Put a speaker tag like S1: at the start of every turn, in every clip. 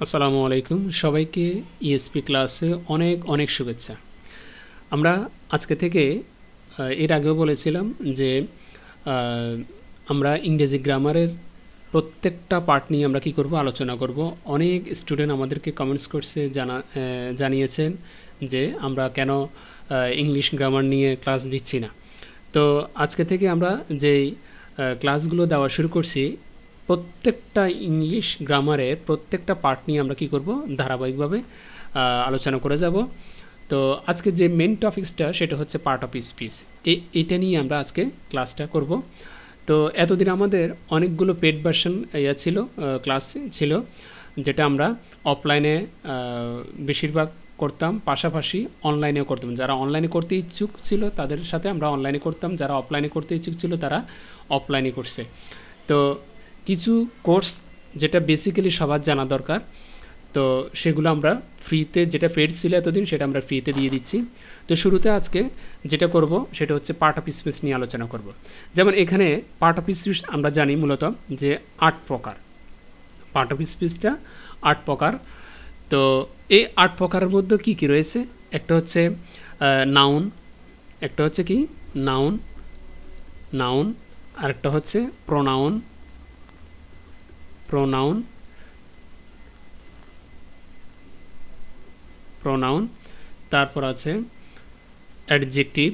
S1: আসসালামু আলাইকুম সবাইকে ইএসপি ক্লাসে অনেক অনেক শুভেচ্ছা। আমরা আজকে থেকে এর আগেও বলেছিলাম যে আমরা ইংরেজি গ্রামারের প্রত্যেকটা পার্ট নিয়ে আমরা কি করব আলোচনা করব। অনেক স্টুডেন্ট আমাদেরকে কমেন্টস করছে জানিয়েছেন যে আমরা কেন ইংলিশ গ্রামার নিয়ে ক্লাস দিচ্ছি না। তো আজকে থেকে আমরা যেই ক্লাসগুলো দেওয়া শুরু করছি প্রত্যেকটা ইংলিশ গ্রামারের প্রত্যেকটা পার্ট নিয়ে আমরা কি করব ধারাবাহিকভাবে আলোচনা করে যাব। তো আজকে যে মেন টপিকসটা সেটা হচ্ছে পার্ট অফ স্পিচ, এটা নিয়ে আমরা আজকে ক্লাসটা করব। তো এতদিন আমাদের অনেকগুলো পেড ভার্সন ছিল, ক্লাস ছিল, যেটা আমরা অফলাইনে বেশিরভাগ করতাম, পাশাপাশি অনলাইনেও করতাম। যারা অনলাইনে করতে ইচ্ছুক ছিল তাদের সাথে আমরা অনলাইনে করতাম, যারা অফলাইনে করতে ইচ্ছুক ছিল তারা অফলাইনে করছে। তো কিছু কোর্স যেটা বেসিক্যালি সবার জানা দরকার, তো সেগুলো আমরা ফ্রিতে, যেটা পেড ছিল এতদিন সেটা আমরা ফ্রিতে দিয়ে দিচ্ছি। তো শুরুতে আজকে যেটা করব সেটা হচ্ছে পার্ট অফ স্পিচ নিয়ে আলোচনা করব। যেমন এখানে পার্ট অফ স্পিচ আমরা জানি মূলত যে 8 প্রকার। পার্ট অফ স্পিচটা 8 প্রকার। তো এই 8 প্রকারের মধ্যে কি কি রয়েছে? একটা হচ্ছে নাউন, একটা হচ্ছে কি নাউন, আরেকটা হচ্ছে প্রোনাউন, তারপর আছে অ্যাডজেক্টিভ,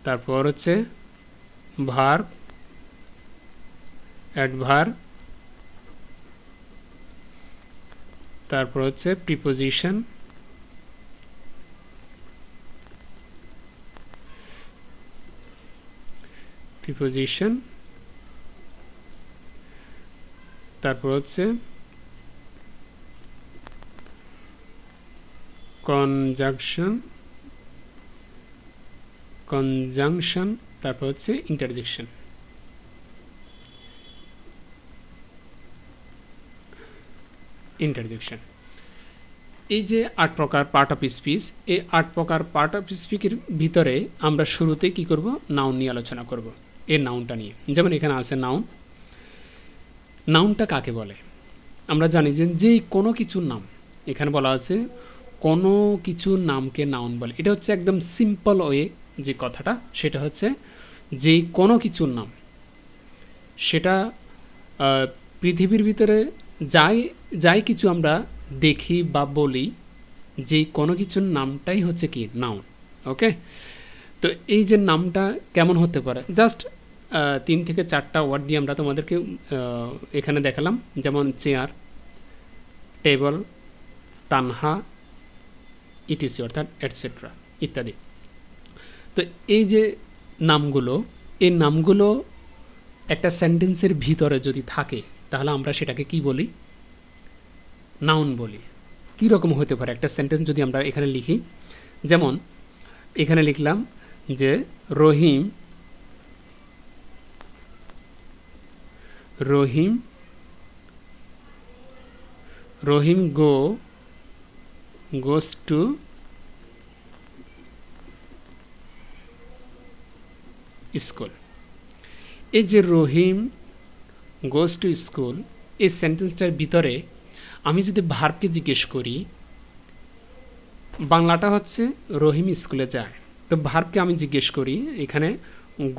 S1: তারপর হচ্ছে ভার্ব, অ্যাডভার্ব, তারপর হচ্ছে প্রিপোজিশন, তারপর হচ্ছে কনজাংশন, তারপর হচ্ছে ইন্টারজেকশন। এই যে 8 প্রকার পার্ট অফ স্পিচ, এই 8 প্রকার পার্ট অফ স্পিচের ভিতরে আমরা শুরুতে কি করব, নাউন নিয়ে আলোচনা করব। এই নাউনটা নিয়ে, যেমন এখানে আছে নাউনটা কাকে বলে? আমরা জানি যে কোনো কিছুর নাম, এখানে বলা আছে কোনো কিছুর নামকে নাউন বলে। এটা হচ্ছে একদম সিম্পল ওয়ে যে কথাটা, সেটা হচ্ছে যে কোনো কিছুর নাম, সেটা পৃথিবীর ভিতরে যাই কিছু আমরা দেখি বা বলি, যে কোনো কিছুর নামটাই হচ্ছে কি নাউন। ওকে, তো এই যে নামটা কেমন হতে পারে, জাস্ট 3 থেকে 4টা ওয়ার্ড দিয়ে আমরা তোমাদেরকে এখানে দেখালাম। যেমন চেয়ার, টেবল, তানহা, ইটিসি অর্থাৎ এটসেট্রা ইত্যাদি। তো এই যে এই নামগুলো একটা সেন্টেন্সের ভিতরে যদি থাকে তাহলে আমরা সেটাকে কি বলি, নাউন বলি। কী রকম হতে পারে একটা সেন্টেন্স যদি আমরা এখানে লিখি? যেমন এখানে লিখলাম যে রহিম goes to স্কুল। এই যে রহিম গোজ টু স্কুল, এই সেন্টেন্সটার ভিতরে আমি যদি ভার্বকে জিজ্ঞেস করি, বাংলাটা হচ্ছে রহিম স্কুলে যায়, তো ভার্বকে আমি জিজ্ঞেস করি, এখানে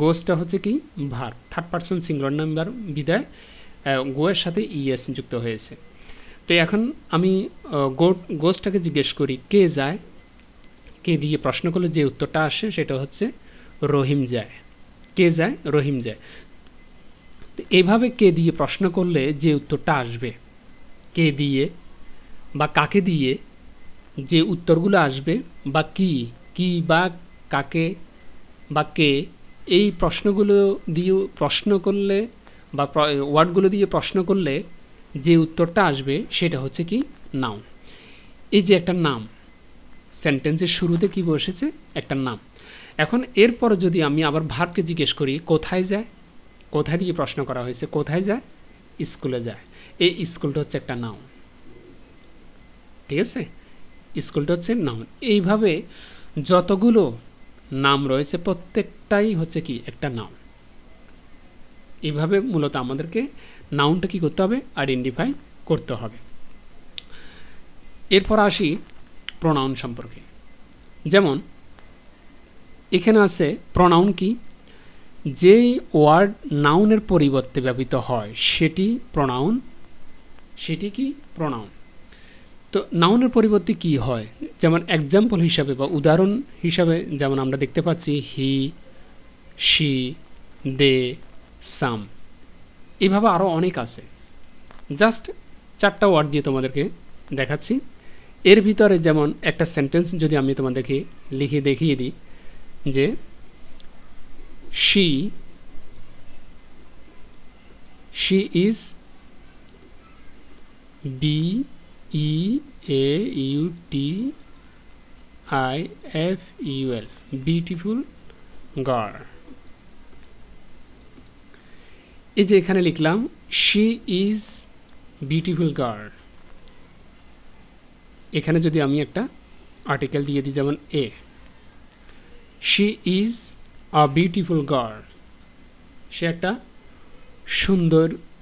S1: গোজটা হচ্ছে কি verb, third person singular number বিদায় গোয়ের সাথে ইএস যুক্ত হয়েছে। তো এখন আমি গোজটাকে জিজ্ঞেস করি কে যায়, কে দিয়ে প্রশ্ন করলে যে উত্তরটা আসে সেটা হচ্ছে রহিম যায়। কে যায়? রহিম যায়। তো এইভাবে কে দিয়ে প্রশ্ন করলে যে উত্তরটা আসবে, কে দিয়ে বা কাকে দিয়ে যে উত্তরগুলো আসবে, বা কি বা কাকে বা কে, এই প্রশ্নগুলো দিয়ে প্রশ্ন করলে বা ওয়ার্ডগুলো দিয়ে প্রশ্ন করলে যে উত্তরটা আসবে সেটা হচ্ছে কি নাউন। এই যে একটা নাম, সেন্টেন্সের শুরুতে কি বসেছে, একটা নাম। এখন এরপর যদি আমি আবার ভার্বকে জিজ্ঞেস করি কোথায় যায়, কোথায় দিয়ে প্রশ্ন করা হয়েছে, কোথায় যায়? স্কুলে যায়। এই স্কুলটা হচ্ছে একটা নাউন। ঠিক আছে, স্কুলটা হচ্ছে নাউন। এইভাবে যতগুলো নাম রয়েছে প্রত্যেকটাই হচ্ছে কি একটা নাউন। এইভাবে মূলত আমাদেরকে নাউনটা কি করতে হবে, আইডেন্টিফাই করতে হবে। এরপর আসি প্রোনাউন সম্পর্কে। যেমন এখানে আছে প্রোনাউন কি, যেই ওয়ার্ড নাউনের পরিবর্তে ব্যবহৃত হয় সেটি প্রোনাউন, সেটি কি প্রোনাউন। তো নাউনের পরিবর্তে কি হয়, যেমন এক্সাম্পল হিসাবে বা উদাহরণ হিসাবে যেমন আমরা দেখতে পাচ্ছি হি, শি, দে, সাম, এইভাবে আরও অনেক আছে। জাস্ট 4টা ওয়ার্ড দিয়ে তোমাদেরকে দেখাচ্ছি। এর ভিতরে যেমন একটা সেন্টেন্স যদি আমি তোমাদেরকে লিখে দেখিয়ে দিই যে she is beautiful, beautiful girl। এই যে এখানে লিখলাম she is beautiful girl, এখানে যদি আমি একটা আর্টিকেল দিয়ে দিই যেমন এ, she is a beautiful girl, সে একটা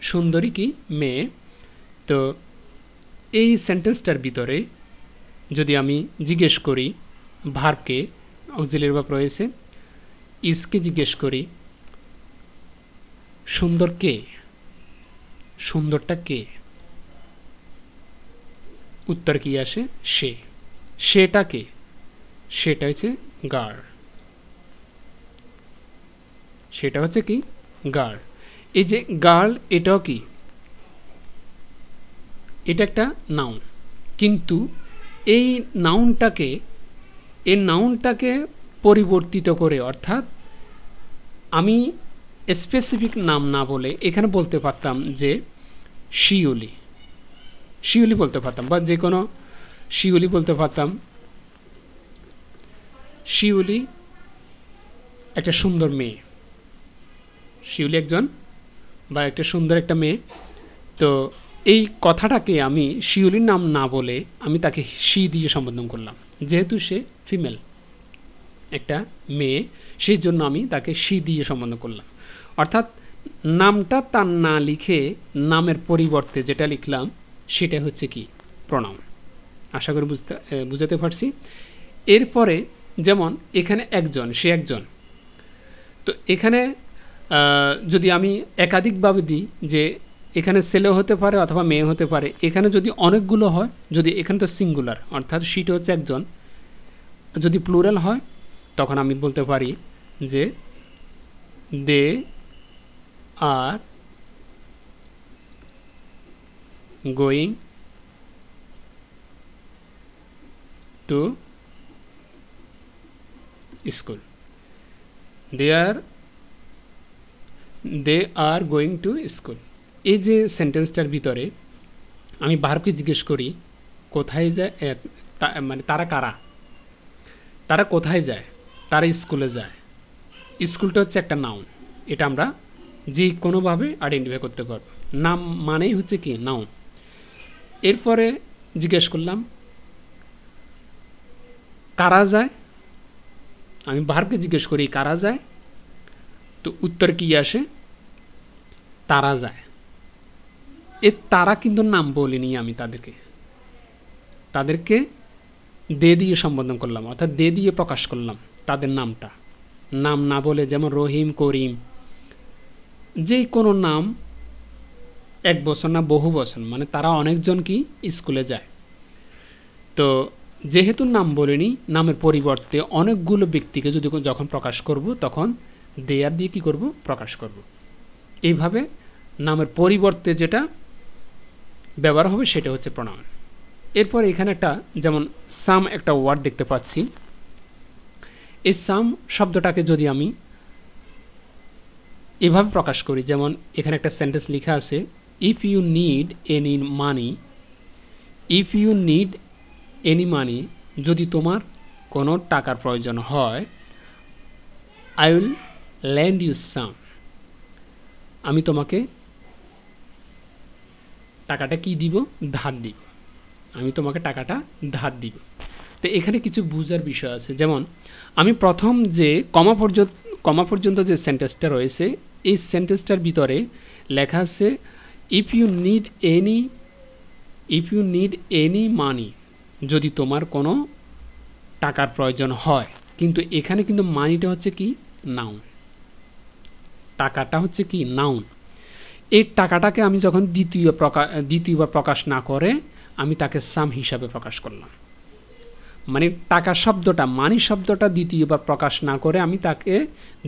S1: সুন্দরী কি মেয়ে। তো এই সেন্টেন্সটার ভিতরে যদি আমি জিজ্ঞেস করি ভার্বকে, অক্সিলারি ভার্ব রয়েছে, ইজকে জিজ্ঞেস করি সুন্দর কে, সুন্দরটা কে, উত্তর কি আসে সে। সেটা কে, সেটা হচ্ছে গার্ল, সেটা হচ্ছে কি গার্ল। এই যে গার্ল এটাও কি, এটা একটা নাউন, কিন্তু এই নাউনটাকে পরিবর্তিত করে, অর্থাৎ আমি স্পেসিফিক নাম না বলে এখানে বলতে পারতাম যে শিউলি, শিউলি বলতে পারতাম, বা যে কোনো শিউলি বলতে পারতাম। শিউলি একটা সুন্দর মেয়ে, শিউলি একজন বা একটা সুন্দর একটা মেয়ে। তো এই কথাটাকে আমি শিউলির নাম না বলে আমি তাকে শি দিয়ে সম্বোধন করলাম, যেহেতু সে ফিমেল একটা মেয়ে, সেই জন্য আমি তাকে শি দিয়ে সম্বোধন করলাম। অর্থাৎ নামটা তার না লিখে নামের পরিবর্তে যেটা লিখলাম সেটা হচ্ছে কি প্রোনাউন। আশা করি বুঝাতে পারছি। এরপরে যেমন এখানে একজন, সে একজন, তো এখানে যদি আমি একাধিকভাবে দিই যে এখানে ছেলে হতে পারে অথবা মেয়ে হতে পারে, এখানে যদি অনেকগুলো হয়, যদি এখানে তো সিঙ্গুলার অর্থাৎ সেটা হচ্ছে একজন, যদি প্লুরাল হয় তখন আমি বলতে পারি যে they are going to school, they are going to school. এই যে সেন্টেন্সটার ভিতরে আমি ভার্বকে জিজ্ঞেস করি কোথায় যায়, মানে তারা কারা, তারা কোথায় যায়, তারা স্কুলে যায়। স্কুলটা হচ্ছে একটা নাউন, এটা আমরা যে কোনোভাবে আইডেন্টিফাই করতে পারবো, নাম মানেই হচ্ছে কি নাউন। এরপরে জিজ্ঞেস করলাম কারা যায়, আমি ভার্বকে জিজ্ঞেস করি কারা যায়, তো উত্তর কি আসে তারা যায়। এ তারা কিন্তু নাম বলিনি আমি, তাদেরকে দে দিয়ে সম্বোধন করলাম, অর্থাৎ দে দিয়ে প্রকাশ করলাম তাদের নামটা, নাম না বলে। যেমন রহিম, করিম, যে কোনো নাম এক বছর না বহু বছর, মানে তারা অনেকজন কি স্কুলে যায়। তো যেহেতু নাম বলিনি, নামের পরিবর্তে অনেকগুলো ব্যক্তিকে যদি যখন প্রকাশ করব তখন দে আর দিয়ে কি করব প্রকাশ করব। এইভাবে নামের পরিবর্তে যেটা ব্যবহার হবে সেটা হচ্ছে প্রোনাউন। এরপর এখানে একটা যেমন সাম একটা ওয়ার্ড দেখতে পাচ্ছি, এই সাম শব্দটাকে যদি আমি এভাবে প্রকাশ করি, যেমন এখানে একটা সেন্টেন্স লেখা আছে if you need any money, যদি তোমার কোনো টাকার প্রয়োজন হয়, I will lend you some, আমি তোমাকে টাকাটা কি দিব, ধার দিব, আমি তোমাকে টাকাটা ধার দিব। তো এখানে কিছু বুঝার বিষয় আছে। যেমন আমি প্রথম যে কমা পর্যন্ত যে সেন্টেন্সটা রয়েছে এই সেন্টেন্সটার ভিতরে লেখা আছে if you need any money, যদি তোমার কোনো টাকার প্রয়োজন হয়। কিন্তু এখানে কিন্তু মানিটা হচ্ছে কি নাউন, টাকাটা হচ্ছে কি নাউন। এই টাকাটাকে আমি যখন দ্বিতীয়বার প্রকাশ না করে আমি তাকে সাম হিসাবে প্রকাশ করলাম। মানে টাকা শব্দটা, মানি শব্দটা দ্বিতীয়বার প্রকাশ না করে আমি তাকে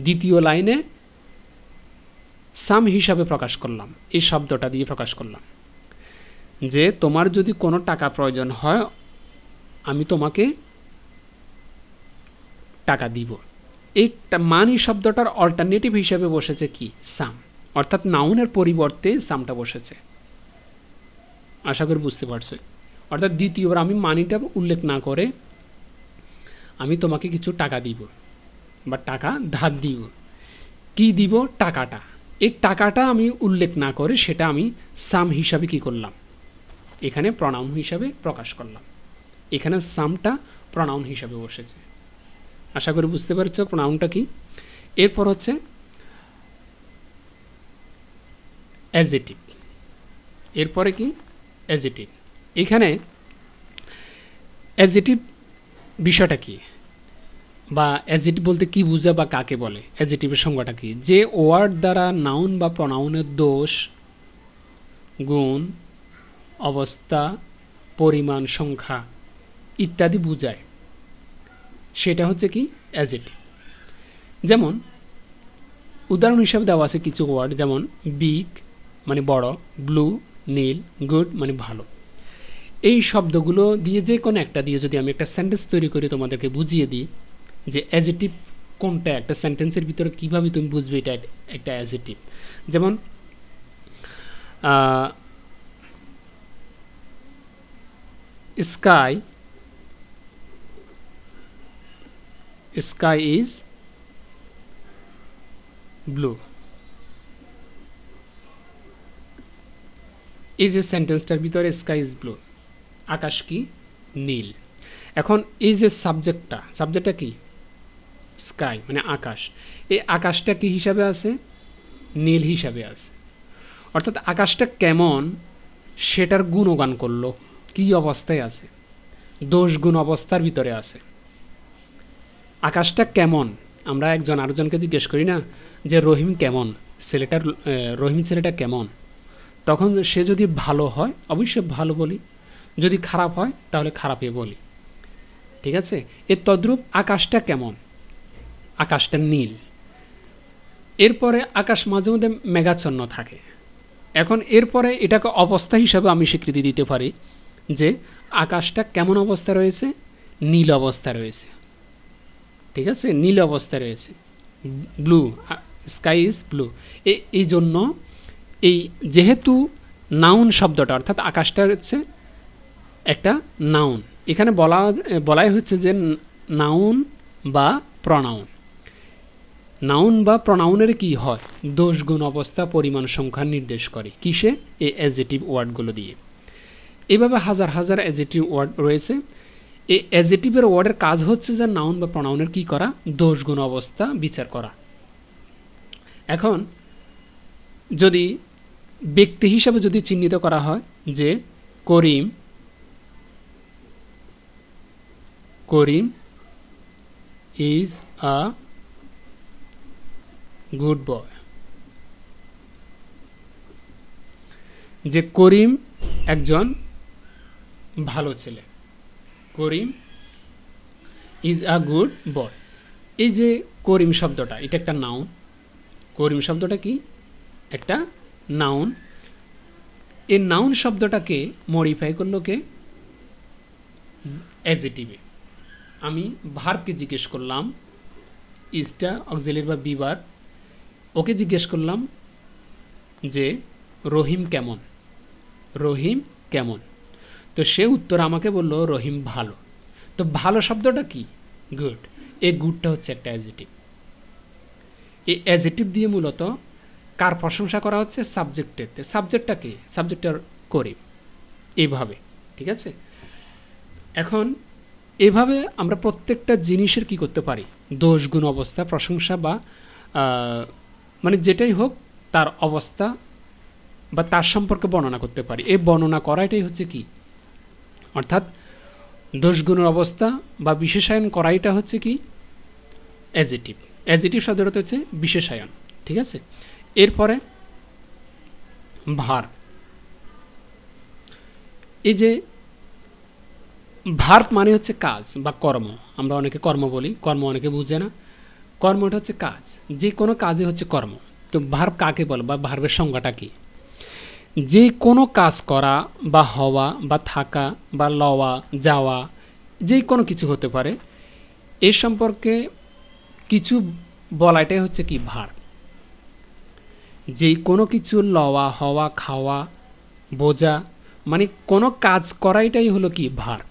S1: দ্বিতীয় লাইনে সাম হিসাবে প্রকাশ করলাম, এই শব্দটা দিয়ে প্রকাশ করলাম যে তোমার যদি কোনো টাকা প্রয়োজন হয় আমি তোমাকে টাকা দিব। এই মানি শব্দটার অল্টারনেটিভ হিসাবে বসেছে কি সাম, অর্থাৎ নাউনের পরিবর্তে সামটা বসেছে। আশা করি বুঝতে পারছো। অর্থাৎ দ্বিতীয়বার আমি মানিটা উল্লেখ না করে আমি তোমাকে কিছু টাকা দিব বা টাকা ধার দিব। কি দিব? টাকাটা। এই টাকাটা আমি উল্লেখ না করে সেটা আমি সাম হিসাবে কি করলাম, এখানে প্রনাউন হিসাবে প্রকাশ করলাম। এখানে সামটা প্রনাউন হিসাবে বসেছে। আশা করি বুঝতে পারছো প্রনাউনটা কি। এরপর হচ্ছে অ্যাডজেক্টিভ। এরপরে কি অ্যাডজেক্টিভ। এখানে অ্যাডজেক্টিভ বিষয়টা কি, বা অ্যাডজেক্টিভ বলতে কি বোঝা বা কাকে বলে, অ্যাডজেক্টিভের সংজ্ঞাটা কি? যে ওয়ার্ড দ্বারা নাউন বা প্রনাউনের দোষ, গুণ, অবস্থা, পরিমাণ, সংখ্যা ইত্যাদি বোঝায়, সেটা হচ্ছে কি অ্যাডজেক্টিভ। যেমন উদাহরণ হিসাবে দেওয়া আছে কিছু ওয়ার্ড, যেমন বিগ মানে বড়, ব্লু নীল, গুড মানে ভালো। এই শব্দগুলো দিয়ে যে কোনো একটা দিয়ে যদি আমি একটা সেন্টেন্স তৈরি করে তোমাদেরকে বুঝিয়ে দিই যে অ্যাডজেক্টিভ কোনটা, একটা সেন্টেন্সের ভিতরে কিভাবে তুমি বুঝবে এটা একটা অ্যাডজেক্টিভ। যেমন sky is blue, এই যে সেন্টেন্সটার ভিতরে স্কাই ইজ ব্লু, আকাশ কি নীল। এখন এই যে সাবজেক্টটা কি স্কাই মানে আকাশ, এই আকাশটা কি হিসাবে আছে? নীল হিসাবে আছে। অর্থাৎ আকাশটা কেমন সেটার গুণগান করলো, কি অবস্থায় আছে, দোষ গুণ অবস্থার ভিতরে আছে। আকাশটা কেমন, আমরা একজন আরেকজনকে জিজ্ঞেস করি না যে রহিম কেমন, রহিম ছেলেটা কেমন, তখন সে যদি ভালো হয় অবশ্যই ভালো বলি, যদি খারাপ হয় তাহলে খারাপই বলি, ঠিক আছে। এর তদ্রূপ আকাশটা কেমন, আকাশটা নীল। এরপরে আকাশ মাঝে মধ্যে মেঘাচ্ছন্ন থাকে। এখন এরপরে এটাকে অবস্থা হিসাবে আমি স্বীকৃতি দিতে পারি যে আকাশটা কেমন অবস্থা রয়েছে, নীল অবস্থা রয়েছে, ঠিক আছে, নীল অবস্থা রয়েছে, ব্লু, স্কাই ইজ ব্লু। এই জন্য এই যেহেতু নাউন শব্দটা অর্থাৎ আকাশটা হচ্ছে একটা নাউন, এখানে বলাই হচ্ছে যে নাউন বা প্রনাউন। নাউন বা প্রনাউনের কি হয়? দোষ গুণ অবস্থা পরিমাণ সংখ্যা নির্দেশ করে কিসে? এই অ্যাডজেক্টিভ ওয়ার্ডগুলো দিয়ে। এইভাবে হাজার হাজার অ্যাডজেক্টিভ ওয়ার্ড রয়েছে। এই অ্যাডজেক্টিভের ওয়ার্ডের কাজ হচ্ছে যে নাউন বা প্রনাউনের কি করা? দোষ গুণ অবস্থা বিচার করা। এখন যদি ব্যক্তি হিসাবে যদি চিহ্নিত করা হয় যে করিম ইজ আ গুড বয়, যে করিম একজন ভালো ছেলে, করিম ইজ আ গুড বয়। এই যে করিম শব্দটা এটা একটা নাউন। করিম শব্দটা কি? একটা নাউন। এই নাউন শব্দটাকে মডিফাই করলো কে? অ্যাডজেক্টিভে। আমি ভার্বকে জিজ্ঞেস করলাম, ইজটা অক্সিলারি বা বিবার, ওকে জিজ্ঞেস করলাম যে রহিম কেমন, রহিম কেমন, তো সে উত্তর আমাকে বলল রহিম ভালো। তো ভালো শব্দটা কি? গুড। এই গুডটা হচ্ছে একটা অ্যাডজেক্টিভ। এই অ্যাডজেক্টিভ দিয়ে মূলত কার প্রশংসা করা হচ্ছে? সাবজেক্টেতে। সাবজেক্টটা কি? সাবজেক্টটা করিম। এইভাবে, ঠিক আছে। এখন এভাবে আমরা প্রত্যেকটা জিনিসের কি করতে পারি? দোষ গুণ অবস্থা প্রশংসা বা মানে যেটাই হোক তার অবস্থা বা তার সম্পর্কে বর্ণনা করতে পারি। এই বর্ণনা করাটাই হচ্ছে কি, অর্থাৎ দোষগুণের অবস্থা বা বিশেষায়ন করাইটা হচ্ছে কি অ্যাজেটিভ। অ্যাজেটিভ শব্দটা হচ্ছে বিশেষায়ন, ঠিক আছে। এরপরে ভার, এই যে ভার্ব মানে হচ্ছে কাজ বা কর্ম। আমরা অনেকে কর্ম বলি, কর্ম অনেকে বুঝে না। কর্মটা হচ্ছে কাজ, যে কোনো কাজে হচ্ছে কর্ম। তো ভার্ব কাকে বলে বা ভার্বের সংজ্ঞাটা কি? যে কোনো কাজ করা বা হওয়া বা থাকা বা লওয়া যাওয়া, যে কোনো কিছু হতে পারে, এ সম্পর্কে কিছু বলাটাই হচ্ছে কি ভার্ব। যে কোনো কিছু লওয়া, হওয়া, খাওয়া, বোঝা, মানে কোনো কাজ করাইটাই হলো কি ভার্ব।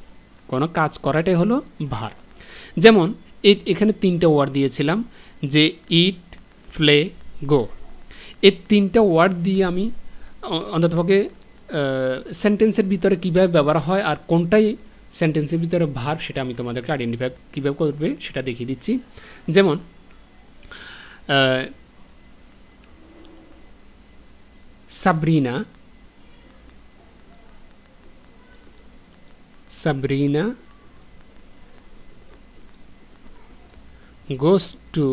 S1: কোনো কাজ করাটাই হলো ভার্ব। যেমন এখানে তিনটা ওয়ার্ড দিয়েছিলাম যে ইট, প্লে, গো। এই তিনটা ওয়ার্ড দিয়ে আমি অন্ততপক্ষে সেন্টেন্সের ভিতরে কীভাবে ব্যবহার হয় আর কোনটাই সেন্টেন্সের ভিতরে ভার্ব সেটা আমি তোমাদেরকে আইডেন্টিফাই কীভাবে করবে সেটা দেখিয়ে দিচ্ছি। যেমন Sabrina, Sabrina goes to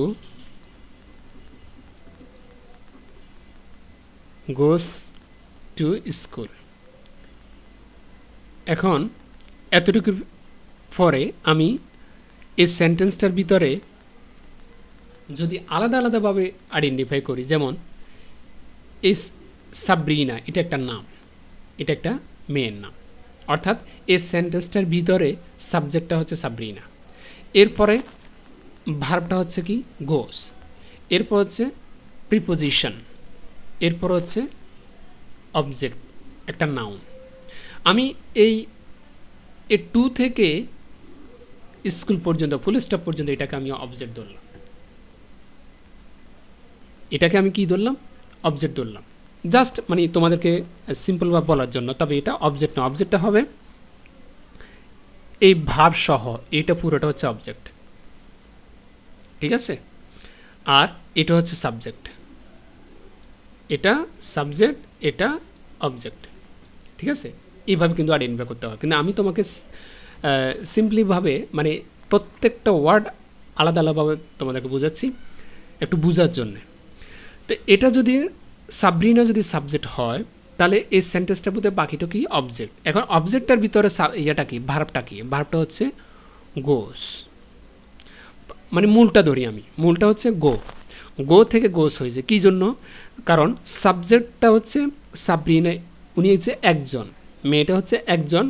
S1: school। এখন এতটুকু পরে আমি এই সেন্টেন্সটার ভিতরে যদি আলাদা আলাদাভাবে আইডেন্টিফাই করি, যেমন এই সাবরিনা এটা একটা নাম, এটা একটা মেয়ের নাম, অর্থাৎ এই সেন্টেন্সটার ভিতরে সাবজেক্টটা হচ্ছে সাবরিনা, এরপরে ভার্বটা হচ্ছে কি গোস, এরপর হচ্ছে প্রিপোজিশন, এরপর হচ্ছে অবজেক্ট একটা নাউন। আমি এই 2 থেকে স্কুল পর্যন্ত ফুল স্টপ পর্যন্ত এটাকে আমি অবজেক্ট ধরলাম, এটাকে আমি কি ধরলাম অবজেক্ট ধরলাম, জাস্ট মানে তোমাদেরকে সিম্পলভাবে বলার জন্য। তবে এটা অবজেক্ট না, অবজেক্টটা হবে এই ভার্ব সহ, এটা পুরোটা হচ্ছে অবজেক্ট, ঠিক আছে। আর এটা হচ্ছে সাবজেক্ট, এটা সাবজেক্ট, এটা অবজেক্ট, ঠিক আছে। এইভাবে কিন্তু আইডেন্টিফাই করতে হবে। কিন্তু আমি তোমাকে সিম্পলিভাবে মানে প্রত্যেকটা ওয়ার্ড আলাদা আলাদাভাবে তোমাদেরকে বোঝাচ্ছি একটু বোঝার জন্য। তো এটা যদি সাবরিনা যদি সাবজেক্ট হয় তাহলে এই সেন্টেন্সটার মধ্যে বাকিটা কি অবজেক্ট। এখন অবজেক্টটার ভিতরে ইয়েটা কি ভার্বটা কি, ভার্বটা হচ্ছে গোস, মানে মূলটা ধরি আমি, মূলটা হচ্ছে গো, গো থেকে গোস হয়েছে কি জন্য, কারণ সাবজেক্টটা হচ্ছে সাবরিনা, উনি হচ্ছে একজন, মেয়েটা হচ্ছে একজন,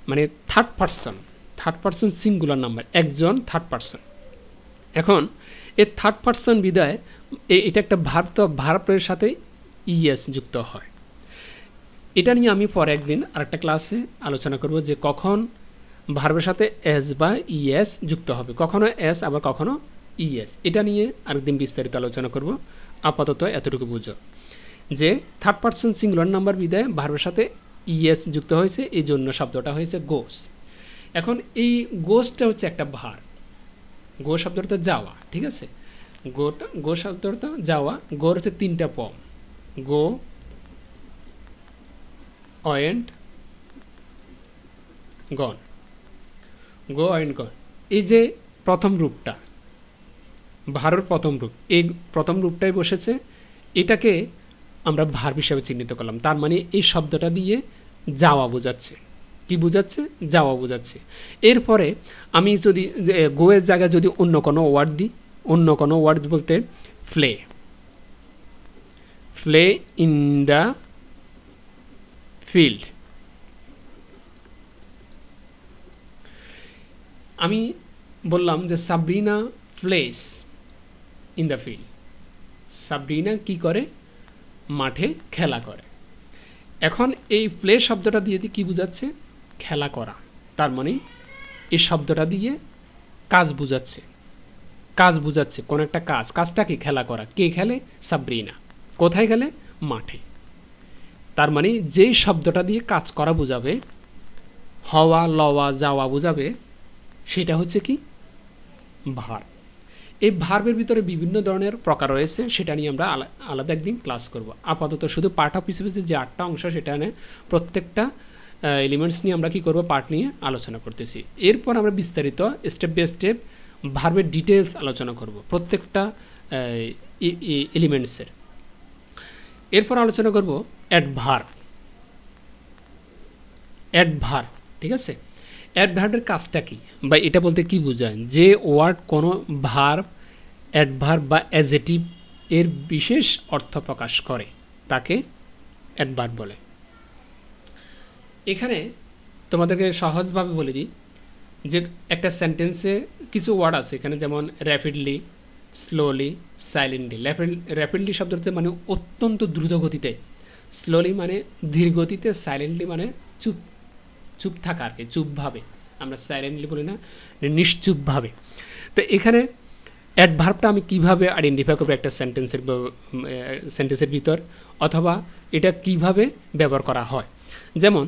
S1: মানে থার্ড পারসন সিঙ্গুলার নাম্বার, একজন থার্ড পারসন। এখন এই থার্ড পারসন বিদায় এটা একটা ভার্ব, তো ভার্বের সাথে ইএস যুক্ত হয়। এটা নিয়ে আমি পরে একদিন আরেকটা ক্লাসে আলোচনা করব যে কখন ভার্বের সাথে এস বা ইএস যুক্ত হবে, কখনো এস আবার কখনো ইএস। এটা নিয়ে আরেকদিন বিস্তারিত আলোচনা করব। আপাতত এতটুকু বুঝো যে থার্ড পারসন সিঙ্গুলার নাম্বার বিদায় ভার্বের সাথে ইএস যুক্ত হয়েছে, এই জন্য শব্দটা হয়েছে গোস। এখন এই গোসটা হচ্ছে একটা ভার্ব, গো শব্দটা যাওয়া, ঠিক আছে। গো শব্দটা যাওয়া, গোর হচ্ছে 3টা ফর্ম, গো, ওয়েন্ট, গন, গো ওয়েন্ট গন। এই যে প্রথম রূপটা ভার্বের প্রথম রূপ, এই প্রথম রূপটাই বসেছে, এটাকে আমরা ভার্ব হিসাবে চিহ্নিত করলাম। তার মানে এই শব্দটা দিয়ে যাওয়া বোঝাচ্ছে, কি বোঝাচ্ছে, যাওয়া বোঝাচ্ছে। এরপরে আমি যদি গোয়ের জায়গায় যদি অন্য কোনো ওয়ার্ড দিই, অন্য কোনো ওয়ার্ড বলতে ফ্লে, ফ্লে ইন দ্য ফিল্ড। আমি বললাম যে Sabrina place in the field, Sabrina কি করে, মাঠে খেলা করে। এখন এই প্লে শব্দটা দিয়ে কি বোঝাচ্ছে, খেলা করা। তার মানে এই শব্দটা দিয়ে কাজ বোঝাচ্ছে, কাজ বোঝাচ্ছে, কোন একটা কাজ, কাজটা কি খেলা করা। কে খেলে, সাবরিনা। কোথায় খেলে, মাঠে। তার মানে যেই শব্দটা দিয়ে কাজ করা বোঝাবে, হওয়া, লওয়া, যাওয়া বোঝাবে, সেটা হচ্ছে কি ভার্ব। এই ভার্বের ভিতরে বিভিন্ন ধরনের প্রকার রয়েছে, সেটা নিয়ে আমরা আলাদা একদিন ক্লাস করব। আপাতত শুধু পার্ট অফ স্পিচে যে 8টা অংশ, সেটা নিয়ে প্রত্যেকটা এলিমেন্টস নিয়ে আমরা কি করব, পার্ট নিয়ে আলোচনা করতেছি। এরপর আমরা বিস্তারিত স্টেপ বাই স্টেপ ভার্বের ডিটেলস আলোচনা করব প্রত্যেকটা এলিমেন্টসের। এরপর আলোচনা করব অ্যাডভার্ব। অ্যাডভার্ব, ঠিক আছে। অ্যাডভার্বের কাজটা কি, বা এটা বলতে কি বোঝায়? যে ওয়ার্ড কোনো ভার্ব, অ্যাডভার্ব বা অ্যাডজেটিভ এর বিশেষ অর্থ প্রকাশ করে তাকে অ্যাডভার্ব বলে। এখানে তোমাদেরকে সহজভাবে বলে দিই যে একটা সেন্টেন্সে কিছু ওয়ার্ড আছে এখানে, যেমন র্যাপিডলি, স্লোলি, সাইলেন্টলি। র্যাপিডলি শব্দতে মানে অত্যন্ত দ্রুত গতিতে, স্লোলি মানে ধীর গতিতে, সাইলেন্টলি মানে চুপ চুপ থাকা আর কি, চুপভাবে। আমরা সাইলেন্টলি বলি না, নিশ্চুপভাবে। তো এখানে অ্যাডভার্বটা আমি কিভাবে আইডেন্টিফাই করবো একটা সেন্টেন্সের ভিতর, অথবা এটা কিভাবে ব্যবহার করা হয়। যেমন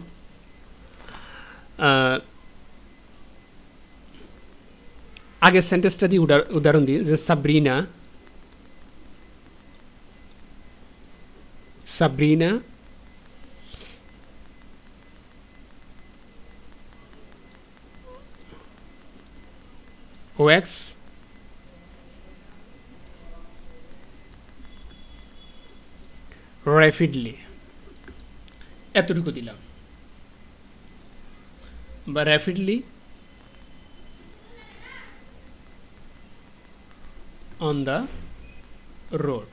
S1: আগের সেন্টেন্সটা দিয়ে উদাহরণ দিই, যে সাব্রিনা ওয়াক্স র্যাপিডলি, এতটুকু দিলাম। বা র্যাপিডলি অন দ্য রোড।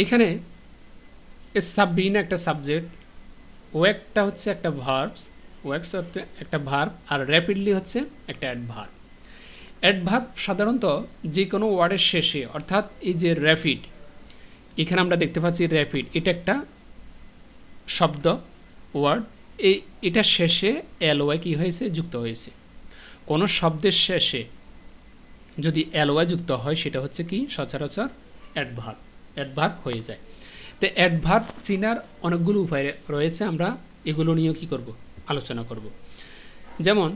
S1: এখানে সাবরিনা একটা সাবজেক্ট, ওয়াকটা হচ্ছে একটা ভার্ব, ওয়াক্স একটা ভার্ব, আর র্যাপিডলি হচ্ছে একটা অ্যাডভার্ব। অ্যাডভার্ব সাধারণত যে কোনো ওয়ার্ডের শেষে, অর্থাৎ এই যে র্যাপিড, এখানে আমরা দেখতে পাচ্ছি র্যাপিড, এটা একটা শব্দ ওয়ার্ড, এটা শেষে এলওয়াই কি হয়েছে, যুক্ত হয়েছে। কোনো শব্দের শেষে যদি এলওয়াই যুক্ত হয় সেটা হচ্ছে কি, সচরাচর অ্যাডভার্ব, অ্যাডভার্ব হয়ে যায়। তো অ্যাডভার্ব চেনার অনেকগুলো উপায় রয়েছে, আমরা এগুলো নিয়েও কি করব, আলোচনা করব। যেমন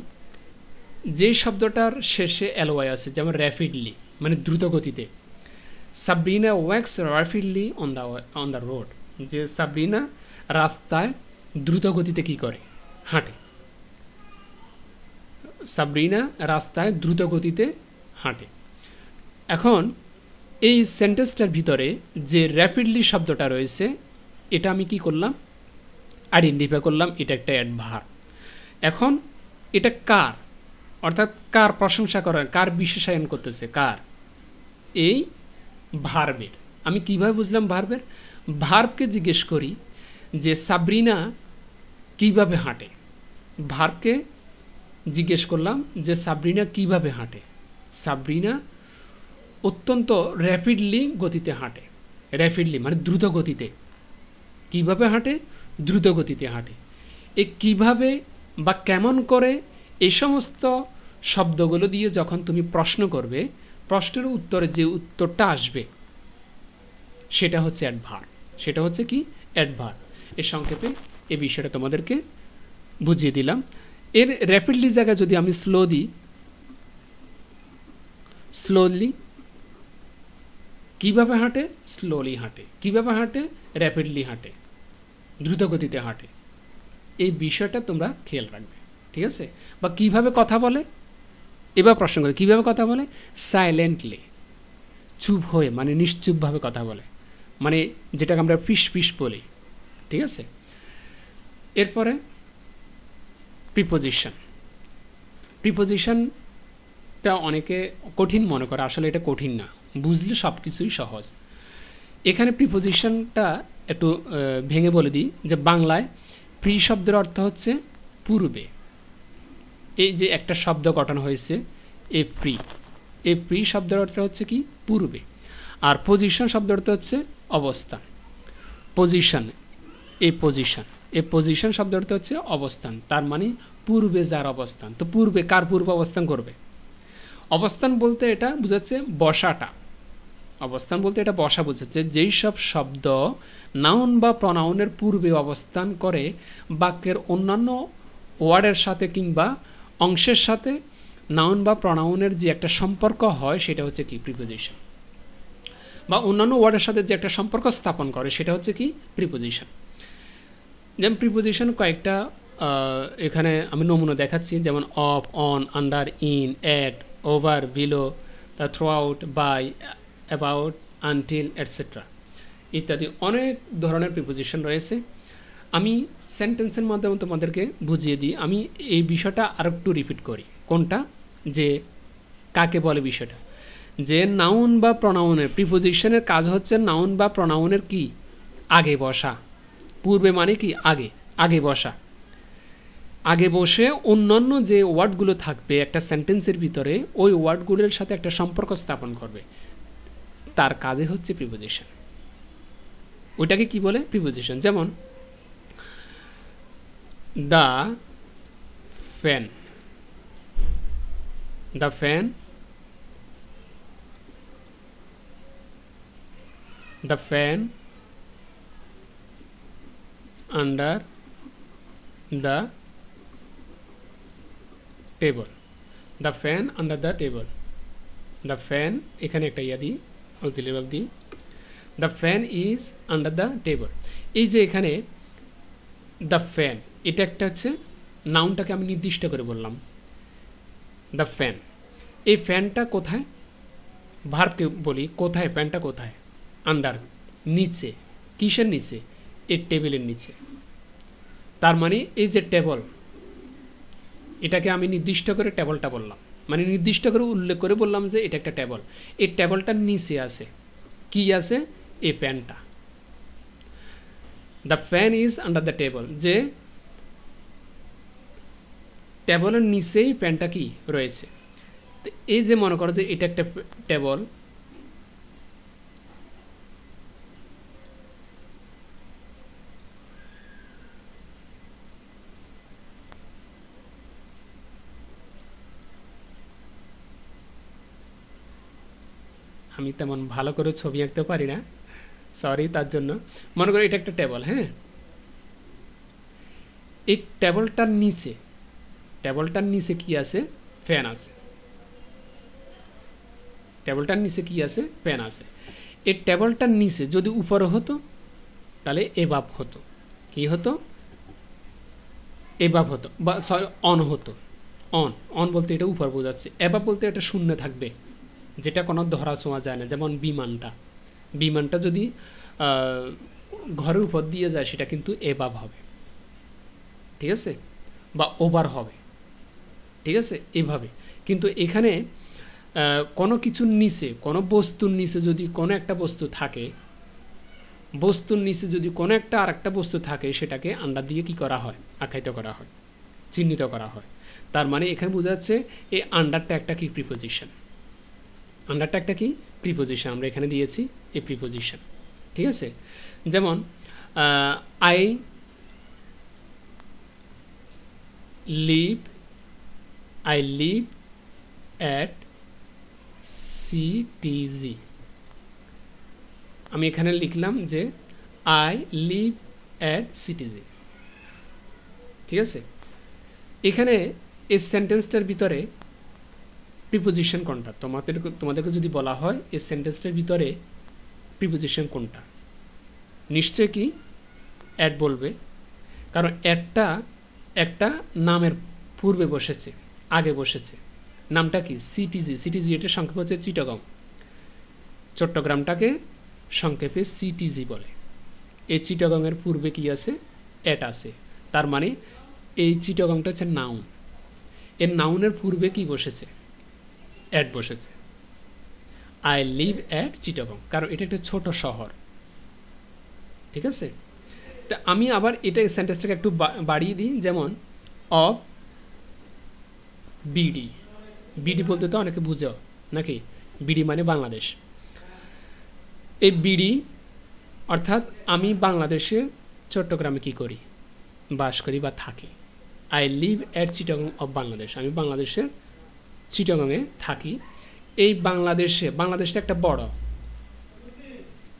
S1: যে শব্দটার শেষে এলওয়াই আছে, যেমন র্যাপিডলি মানে দ্রুত গতিতে, Sabrina wax rapidly on the road, যে সাবরিনা রাস্তায় দ্রুত গতিতে কি করে, হাঁটে। সাবরিনা রাস্তায় দ্রুত গতিতে হাঁটে। এখন এই সেন্টেন্সটার ভিতরে যে র্যাপিডলি শব্দটা রয়েছে, এটা আমি কি করলাম, আইডেন্টিফাই করলাম, এটা একটা অ্যাডভার্ব। এখন এটা কার, অর্থাৎ কার প্রশংসা করার, কার বিশেষায়ন করতেছে, কার, এই ভার্বের। আমি কিভাবে বুঝলাম ভার্বের? ভার্বকে জিজ্ঞেস করি যে সাবরিনা কিভাবে হাঁটে, ভার্বকে জিজ্ঞেস করলাম যে সাবরিনা কিভাবে হাঁটে। সাবরিনা অত্যন্ত র্যাপিডলি গতিতে হাঁটে, র্যাপিডলি মানে দ্রুত গতিতে। কিভাবে হাঁটে? দ্রুত গতিতে হাঁটে। এ কিভাবে বা কেমন করে, এই সমস্ত শব্দগুলো দিয়ে যখন তুমি প্রশ্ন করবে, প্রশ্নের উত্তরে যে উত্তরটা আসবে সেটা হচ্ছে অ্যাডভার্ব, সেটা হচ্ছে কি, অ্যাডভার্ব। এর সংক্ষেপে এই বিষয়টা তোমাদেরকে বুঝিয়ে দিলাম। এর র্যাপিডলি জায়গায় যদি আমি স্লো দিই, স্লোলি, কিভাবে হাঁটে, স্লোলি হাঁটে। কিভাবে হাঁটে, র্যাপিডলি হাঁটে, দ্রুত গতিতে হাঁটে। এই বিষয়টা তোমরা খেয়াল রাখবে, ঠিক আছে। বা কিভাবে কথা বলে, এবার প্রশ্ন করে কিভাবে কথা বলে, সাইলেন্টলি, চুপ হয়ে মানে নিশ্চুপভাবে কথা বলে, মানে যেটাকে আমরা ফিস ফিস বলি, ঠিক আছে। এরপরে প্রিপোজিশন। প্রিপোজিশনটা অনেকে কঠিন মনে করে, আসলে এটা কঠিন না, বুঝলে সব কিছুই সহজ। এখানে প্রিপোজিশনটা একটু ভেঙে বলে দিই, যে বাংলায় প্রি শব্দের অর্থ হচ্ছে পূর্বে। এই যে একটা শব্দ গঠন হয়েছে এ প্রি, এই প্রি শব্দের অর্থ হচ্ছে কি, পূর্বে। আর পজিশন শব্দের অর্থ হচ্ছে অবস্থান। পজিশন, এই পজিশন, এই পজিশন শব্দের অর্থ হচ্ছে অবস্থান, তার মানে পূর্বে যার অবস্থান। তো পূর্বে কার পূর্বে অবস্থান করবে? অবস্থান বলতে এটা বোঝাচ্ছে বসাটা, অবস্থান বলতে এটা বসা বোঝাচ্ছে। যেই সব শব্দ নাউন বা প্রনাউনের পূর্বে অবস্থান করে বাক্যের অন্যান্য ওয়ার্ডের সাথে কিংবা অংশের সাথে নাউন বা প্রনাউনের যে একটা সম্পর্ক হয় সেটা হচ্ছে কি প্রিপোজিশন, বা অন্যান্য ওয়ার্ডের সাথে যে একটা সম্পর্ক স্থাপন করে সেটা হচ্ছে কি প্রিপোজিশন। যেমন প্রিপোজিশন কয়েকটা এখানে আমি নমুনা দেখাচ্ছি, যেমন of, on, under, in, at, over, below, throughout, by, about, until, etcetera ইত্যাদি অনেক ধরনের প্রিপোজিশন রয়েছে। আমি সেন্টেন্সের মাধ্যমে তোমাদেরকে বুঝিয়ে দিই। আমি এই বিষয়টা আরেকটু রিপিট করি। কোনটা? যে কাকে বলে বিষয়টা, যে নাউন বা প্রনাউনের প্রিপোজিশনের কাজ হচ্ছে নাউন বা প্রনাউনের কি আগে বসা। পূর্বে মানে কি আগে, আগে বসা, আগে বসে অন্যান্য যে ওয়ার্ডগুলো থাকবে একটা সেন্টেন্সের ভিতরে ওই ওয়ার্ডগুলোর সাথে একটা সম্পর্ক স্থাপন করবে, তার কাজে হচ্ছে প্রিপোজিশন। ওইটাকে কি বলে? প্রিপোজিশন। যেমন the fan, the fan, the fan under the table, the fan under the table, the fan এখানে একটা ইয়া দিই, অক্সিলারি ভার্ব দিই, the fan is under the table। এই যে এখানে the fan, এটা একটা হচ্ছে নাউনটাকে আমি নির্দিষ্ট করে বললাম the fan। এই ফ্যানটা কোথায়? ভার্বকে বলি কোথায়, ফ্যানটা কোথায়? আন্ডার, নিচে। কিসের নিচে? এই টেবিলের নিচে। তার মানে এই যে টেবল, এটাকে আমি নির্দিষ্ট করে টেবলটা বললাম, মানে নির্দিষ্ট করে উল্লেখ করে বললাম যে এটা একটা টেবল। এই টেবলটার নিচে আছে কি? আছে এই ফ্যানটা। The fan is under the table, যে টেবলের নিচেই ফ্যানটা কি রয়েছে। এই যে মনে করো যে এটা একটা টেবল, আমি তেমন ভালো করে ছবি আঁকতে পারি না, সরি তার জন্য। মনে করো এটা একটা টেবল, হ্যাঁ, এই টেবলটার নিচে, টেবলটার নিচে কি আছে? ফ্যান আছে। টেবলটার নিচে কি আছে? ফ্যান আছে। এই টেবলটার নিচে যদি উপরে হতো তাহলে এবাব হতো। কি হতো? এবাব হতো, বা অন হতো। অন, অন বলতে এটা উপর বোঝাচ্ছে। এবাব বলতে এটা শূন্য থাকবে, যেটা কোনো ধরা ছোঁয়া যায় না। যেমন বিমানটা, বিমানটা যদি ঘরের উপর দিয়ে যায় সেটা কিন্তু এবাব হবে, ঠিক আছে, বা ওভার হবে, ঠিক আছে, এভাবে। কিন্তু এখানে কোনো কিছুর নিচে, কোনো বস্তুর নিচে যদি কোনো একটা বস্তু থাকে, বস্তুর নিচে যদি কোনো একটা আর একটা বস্তু থাকে, সেটাকে আন্ডার দিয়ে কি করা হয়? আখ্যায়িত করা হয়, চিহ্নিত করা হয়। তার মানে এখানে বোঝা যাচ্ছে এই আন্ডারটা একটা কি প্রিপোজিশন। আন্ডারটা একটা কি প্রিপোজিশন, আমরা এখানে দিয়েছি এই প্রিপোজিশন, ঠিক আছে। যেমন I live, I live at CTG. আমি এখানে লিখলাম যে আই লিভ অ্যাট সিটিজি, ঠিক আছে। এখানে এই সেন্টেন্সটার ভিতরে প্রিপোজিশন কোনটা? তোমাদেরকে যদি বলা হয় এই সেন্টেন্সটার ভিতরে প্রিপোজিশন কোনটা, নিশ্চয় কি অ্যাট বলবে, কারণ অ্যাটটা একটা নামের পূর্বে বসেছে, আগে বসেছে। নামটা কি? সিটিজি। সিটিজি এটা সংক্ষেপ হচ্ছে চিটাগং। চট্টগ্রামটাকে সংক্ষেপে সিটিজি বলে। এই চিটাগংয়ের পূর্বে কি আছে? অ্যাট আছে। তার মানে এই চিটাগংটা হচ্ছে নাউন। এর নাউনের পূর্বে কি বসেছে? অ্যাট বসেছে। আই লিভ অ্যাট চিটাগং, কারণ এটা একটা ছোট শহর, ঠিক আছে। তা আমি আবার এটা সেন্টেন্সটাকে একটু বাড়িয়ে দিই। যেমন অফ বিডি, বিডি বলতে তো অনেকে বুঝো নাকি? বিডি মানে বাংলাদেশ। এই বিডি অর্থাৎ আমি বাংলাদেশে চট্টগ্রামে কি করি? বাস করি বা থাকি। I live at Chittagong of Bangladesh, আমি বাংলাদেশের চিটাগংয়ে থাকি। এই বাংলাদেশে, বাংলাদেশটা একটা বড়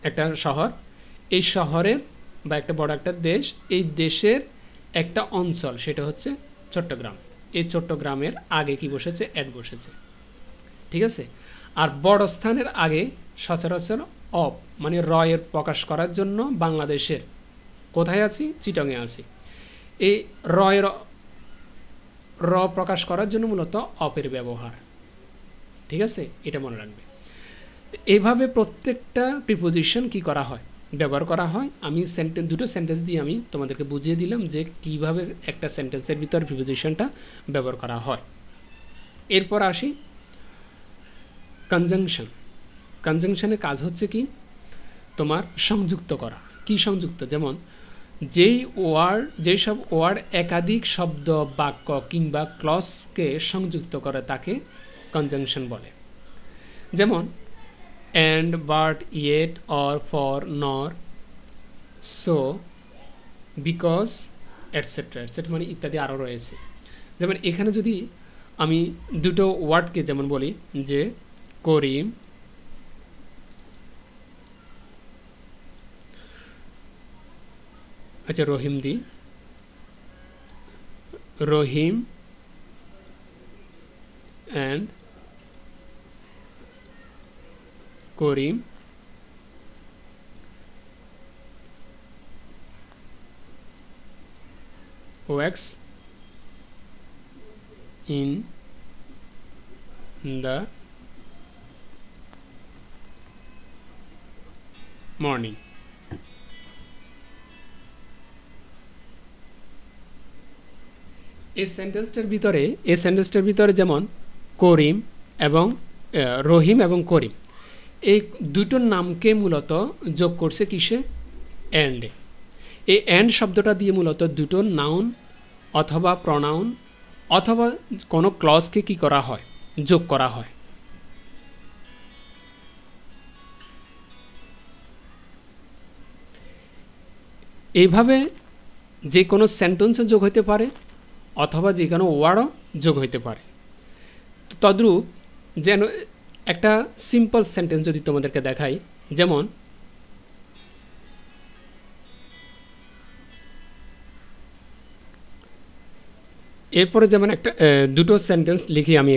S1: একটা শহর, এই শহরের বা একটা বড় একটা দেশ, এই দেশের একটা অঞ্চল, সেটা হচ্ছে চট্টগ্রাম। এই চট্টগ্রামের আগে কি বসেছে? অ্যাট বসেছে। ঠিক আছে। আর বড় স্থানের আগে সচরাচর অফ মানে র এর প্রকাশ করার জন্য বাংলাদেশের কোথায় আছি? চিটংয়ে আছি। এই র এর র প্রকাশ করার জন্য মূলত অফের ব্যবহার। ঠিক আছে, এটা মনে রাখবে। এইভাবে প্রত্যেকটা প্রিপোজিশন কি করা হয়? ব্যবহার করা হয়। আমি দুটো সেন্টেন্স দিয়ে আমি তোমাদেরকে বুঝিয়ে দিলাম যে কিভাবে একটা সেন্টেন্সের ভিতর প্রিপোজিশনটা ব্যবহার করা হয়। এরপর আসি কনজাংশন। কনজাংশনের কাজ হচ্ছে কি? তোমার সংযুক্ত করা। কি সংযুক্ত? যেমন যেসব ওয়ার্ড একাধিক শব্দ, বাক্য কিংবা ক্লজকে সংযুক্ত করে তাকে কনজাংশন বলে। যেমন and, but, yet, or, for, nor, so, because, etc. মানে ইত্যাদি আরও রয়েছে। যেমন এখানে যদি আমি দুটো ওয়ার্ডকে যেমন বলি যে করিম আচ্ছা রহিম দি রহিম and Karim works in the morning. এই সেন্টেন্সটার ভিতরে যেমন করিম এবং রহিম এবং করিম এই দুটোর নামকে মূলত যোগ করছে কিসে? অ্যান্ডে। এই অ্যান্ড শব্দটা দিয়ে মূলত দুটো নাউন অথবা প্রনাউন অথবা কোনো ক্লজকে কি করা হয়? যোগ করা হয়। এইভাবে যে কোনো সেন্টেন্সে যোগ হইতে পারে অথবা যে কোনো ওয়ার্ডও যোগ হইতে পারে। তদ্রূপ যেন একটা সিম্পল সেন্টেন্স যদি তোমাদেরকে দেখাই, যেমন এরপরে যেমন একটা দুটো সেন্টেন্স লিখি আমি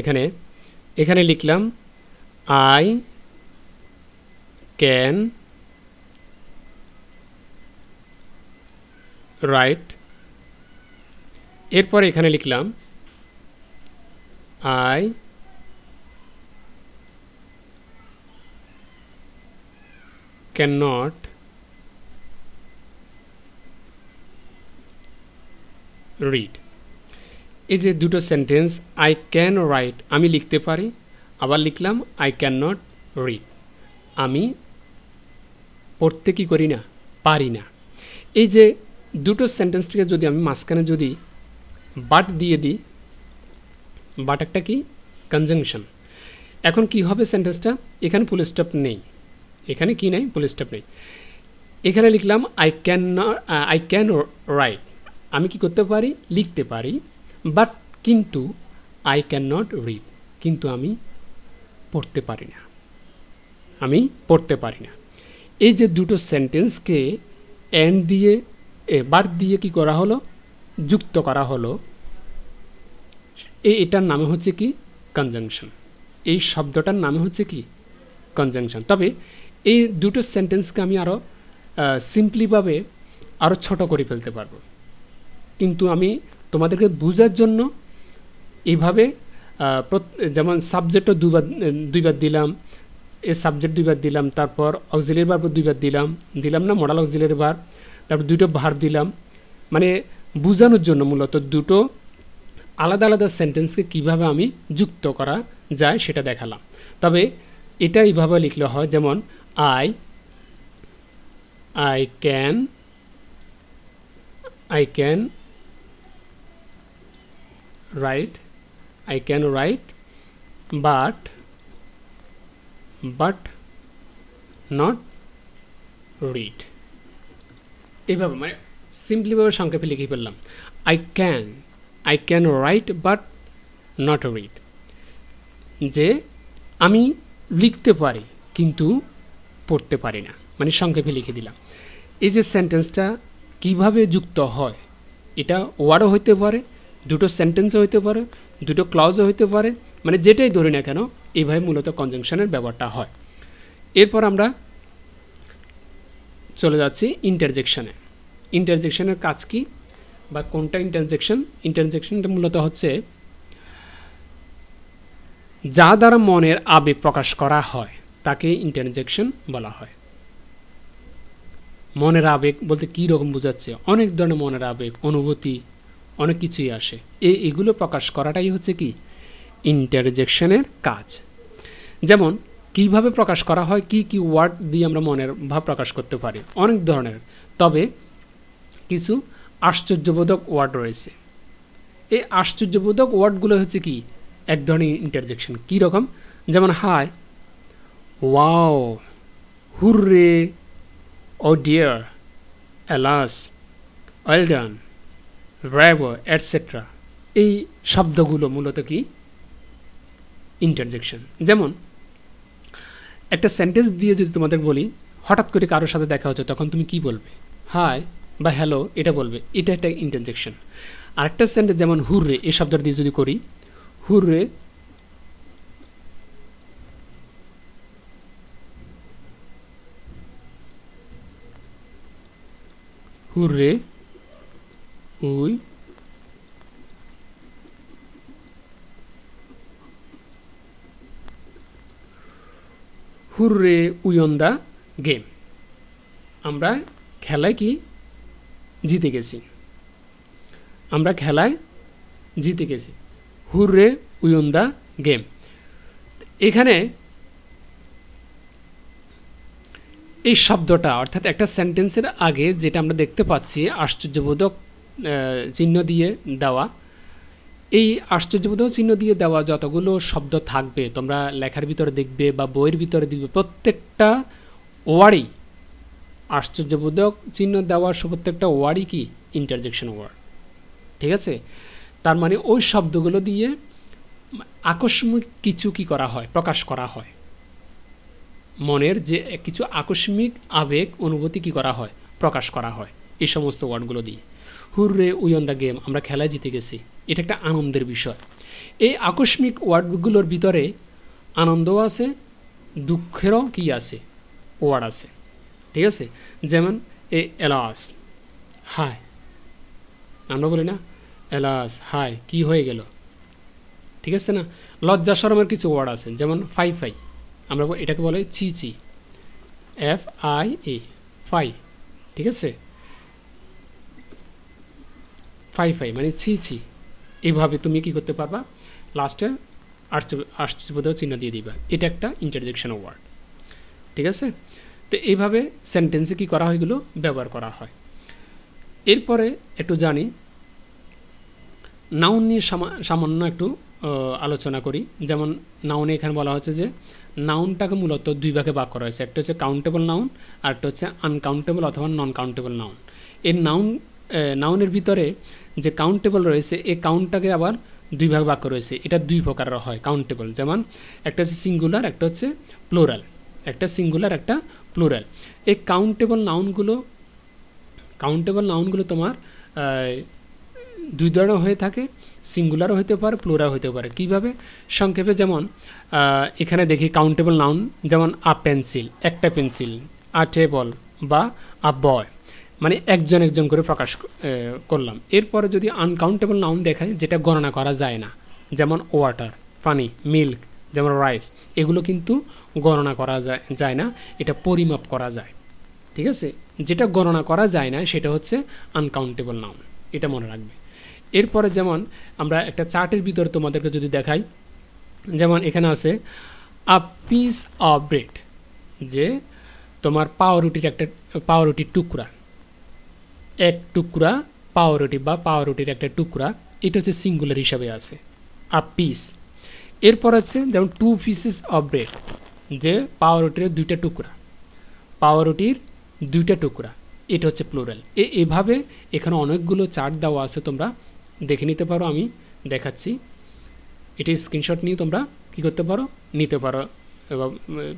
S1: এখানে লিখলাম আই ক্যান রাইট। এরপরে এখানে লিখলাম আই cannot read। এই যে দুটো সেন্টেন্স আই ক্যান রাইট আমি লিখতে পারি, আবার লিখলাম আই ক্যান নট রিড আমি পড়তে কি করি না? পারি না। এই যে দুটো সেন্টেন্সটিকে যদি আমি মাঝখানে যদি বাট দিয়ে দিই, বাট একটা কি? কনজাংশন। এখন কি হবে সেন্টেন্সটা? এখানে ফুল স্টপ নেই, এখানে কি নেই? ফুল স্টপ নেই। এখানে লিখলাম আই ক্যান রাইট আমি কি করতে পারি? লিখতে পারি। বাট কিন্তু আই ক্যান নট রিড কিন্তু আমি পড়তে পারি না, আমি পড়তে পারি না। এই যে দুটো সেন্টেন্সকে এন্ড দিয়ে বাট দিয়ে কি করা হলো? যুক্ত করা হলো। এটার নামে হচ্ছে কি? কনজাংশন। এই শব্দটার নামে হচ্ছে কি? কনজাংশন। তবে এই দুটো সেন্টেন্সকে আমি আরও সিম্পলিভাবে আরও ছোট করে ফেলতে পারবো, কিন্তু আমি তোমাদেরকে বোঝার জন্য এইভাবে যেমন সাবজেক্টও দুইবার দিলাম, এই সাবজেক্ট দুইবার দিলাম, তারপর অক্সিলিয়ারি ভার্ব দুইবার দিলাম না? মডাল অক্সিলিয়ারি ভার্ব, তারপর দুটো ভার্ব দিলাম, মানে বোঝানোর জন্য মূলত দুটো আলাদা আলাদা সেন্টেন্সকে কিভাবে আমি যুক্ত করা যায় সেটা দেখালাম। তবে এটা এইভাবে লিখলে হয়, যেমন I can write but not read. এইভাবে মানে সিম্পলিভাবে সংক্ষেপে লিখে ফেললাম I can write but not read, যে আমি লিখতে পারি কিন্তু পড়তে পারি না, মানে সংক্ষেপে লিখে দিলাম। এই যে সেন্টেন্সটা কিভাবে যুক্ত হয়, এটা ওয়ার্ডও হইতে পারে দুটো সেন্টেন্সও হইতে পারে, দুটো ক্লজও হইতে পারে, মানে যেটাই ধরি না কেন এইভাবে মূলত কনজাংশনের ব্যবহারটা হয়। এরপর আমরা চলে যাচ্ছি ইন্টারজেকশনে। ইন্টারজেকশনের কাজ কি বা কোনটা ইন্টারজেকশন? ইন্টারজেকশনটা মূলত হচ্ছে যা দ্বারা মনের আবেগ প্রকাশ করা হয় তাকে ইন্টারজেকশন বলা হয়। মনের আবেগ বলতে কী রকম বোঝাচ্ছে? অনেক ধরনের মনের আবেগ, অনুভূতি, অনেক কিছুই আসে। এগুলো প্রকাশ করাটাই হচ্ছে কি ইন্টারজেকশনের কাজ। যেমন কিভাবে প্রকাশ করা হয়, কি কি ওয়ার্ড দিয়ে আমরা মনের ভাব প্রকাশ করতে পারি, অনেক ধরনের, তবে কিছু আশ্চর্যবোধক ওয়ার্ড রয়েছে। এই আশ্চর্যবোধক ওয়ার্ডগুলো হচ্ছে কি এক ধরনের ইন্টারজেকশন। কী রকম? যেমন hi, wow, hurray, oh dear, alas, well done, bravo, etcetera. এই শব্দগুলো মূলত কি ইন্টারজেকশন। যেমন একটা সেন্টেন্স দিয়ে যদি তোমাদের বলি, হঠাৎ করে কারোর সাথে দেখা হচ্ছে, তখন তুমি কি বলবে? হাই বা হ্যালো এটা বলবে, এটা একটা ইন্টারজেকশন। আরেকটা সেন্টেন্স যেমন হুররে, এই শব্দটা দিয়ে যদি করি, hurray, hurray we hurray we won the game. আমরা খেলায় কি জিতে গেছি, আমরা খেলায় জিতে গেছি। Hurray we won the game. এখানে এই শব্দটা অর্থাৎ একটা সেন্টেন্সের আগে যেটা আমরা দেখতে পাচ্ছি আশ্চর্যবোধক চিহ্ন দিয়ে দেওয়া, এই আশ্চর্যবোধক চিহ্ন দিয়ে দেওয়া যতগুলো শব্দ থাকবে তোমরা লেখার ভিতরে দেখবে বা বইয়ের ভিতরে দেখবে, প্রত্যেকটা ওয়ার্ডই আশ্চর্যবোধক চিহ্ন দেওয়া, প্রত্যেকটা ওয়ার্ডই কি ইন্টারজেকশন ওয়ার্ড। ঠিক আছে? তার মানে ওই শব্দগুলো দিয়ে আকস্মিক কিছু কি করা হয়, প্রকাশ করা হয়। মনের যে কিছু আকস্মিক আবেগ, অনুভূতি কি করা হয়, প্রকাশ করা হয় এই সমস্ত ওয়ার্ডগুলো দিয়ে। Hurray we won the game, আমরা খেলায় জিতে গেছি, এটা একটা আনন্দের বিষয়। এই আকস্মিক ওয়ার্ডগুলোর ভিতরে আনন্দও আছে, দুঃখেরও কি আছে, ওয়ার্ড আছে। ঠিক আছে? যেমন এ এলাস, হাই, আমরা বলি না এলাস হাই, কি হয়ে গেল? ঠিক আছে না? লজ্জা শরমের কিছু ওয়ার্ড আছে, যেমন ফাই ফাই, আমরা এটাকে বলে ছি ছি, FIA, ফাই। ঠিক আছে? ফাই ফাই মানে ছি ছি। এইভাবে তুমি কি করতে পারবা, লাস্টে আশ্চর্যবোধক চিহ্ন দিয়ে দিবা, এটা একটা ইন্টারজেকশন ওয়ার্ড। ঠিক আছে? তো এইভাবে সেন্টেন্সে কি করা হয়, এগুলো ব্যবহার করা হয়। এরপরে একটু জানি নাউন নিয়ে সামান্য একটু আলোচনা করি। যেমন নাউনে এখানে বলা হচ্ছে যে নাউনটাকে মূলত দুই ভাগে ভাগ করা হয়েছে, একটা হচ্ছে কাউন্টেবল নাউন আর একটা হচ্ছে আনকাউন্টেবল অথবা নন কাউন্টেবল নাউন। এই নাউনের ভিতরে যে কাউন্টেবল রয়েছে, এই কাউন্টটাকে আবার দুই ভাগ ভাগ করা হয়েছে। এটা দুই প্রকারের হয় কাউন্টেবল, যেমন একটা হচ্ছে সিঙ্গুলার, একটা হচ্ছে প্লুরাল। একটা সিঙ্গুলার, একটা প্লুরাল। এই কাউন্টেবল নাউনগুলো তোমার দুই ধরনের হয়ে থাকে, সিঙ্গুলারও হতে পারে, প্লুরাল হতে পারে। কিভাবে? সংক্ষেপে যেমন এখানে দেখি কাউন্টেবল নাউন, যেমন আ পেন্সিল, একটা পেন্সিল, আ টেবল বা আ বয়, মানে একজন একজন করে প্রকাশ করলাম। এরপরে যদি আনকাউন্টেবল নাউন দেখায়, যেটা গণনা করা যায় না, যেমন ওয়াটার, পানি, মিল্ক, যেমন রাইস, এগুলো কিন্তু গণনা করা যায় না, এটা পরিমাপ করা যায়। ঠিক আছে? যেটা গণনা করা যায় না সেটা হচ্ছে আনকাউন্টেবল নাউন, এটা মনে রাখবে। এরপরে যেমন আমরা একটা চার্টের ভিতরে তোমাদেরকে যদি দেখাই, যেমন এখানে আছে আ পিস অফ ব্রেড, যে তোমার পাউরুটির টুকরা, এক টুকরা পাউরুটি বা পাউরুটির একটা টুকরা, এটা হচ্ছে সিঙ্গুলার হিসাবে আছে, আ পিস। এরপর আছে যেমন 2 pieces অফ ব্রেড, যে পাউরুটির দুইটা টুকরা, এটা হচ্ছে প্লুরাল। এভাবে এখানে অনেকগুলো চার্ট দেওয়া আছে, তোমরা দেখে নিতে পারো, আমি দেখাচ্ছি। এটা স্ক্রিনশট নিয়ে তোমরা কি করতে পারো, নিতে পারো এবং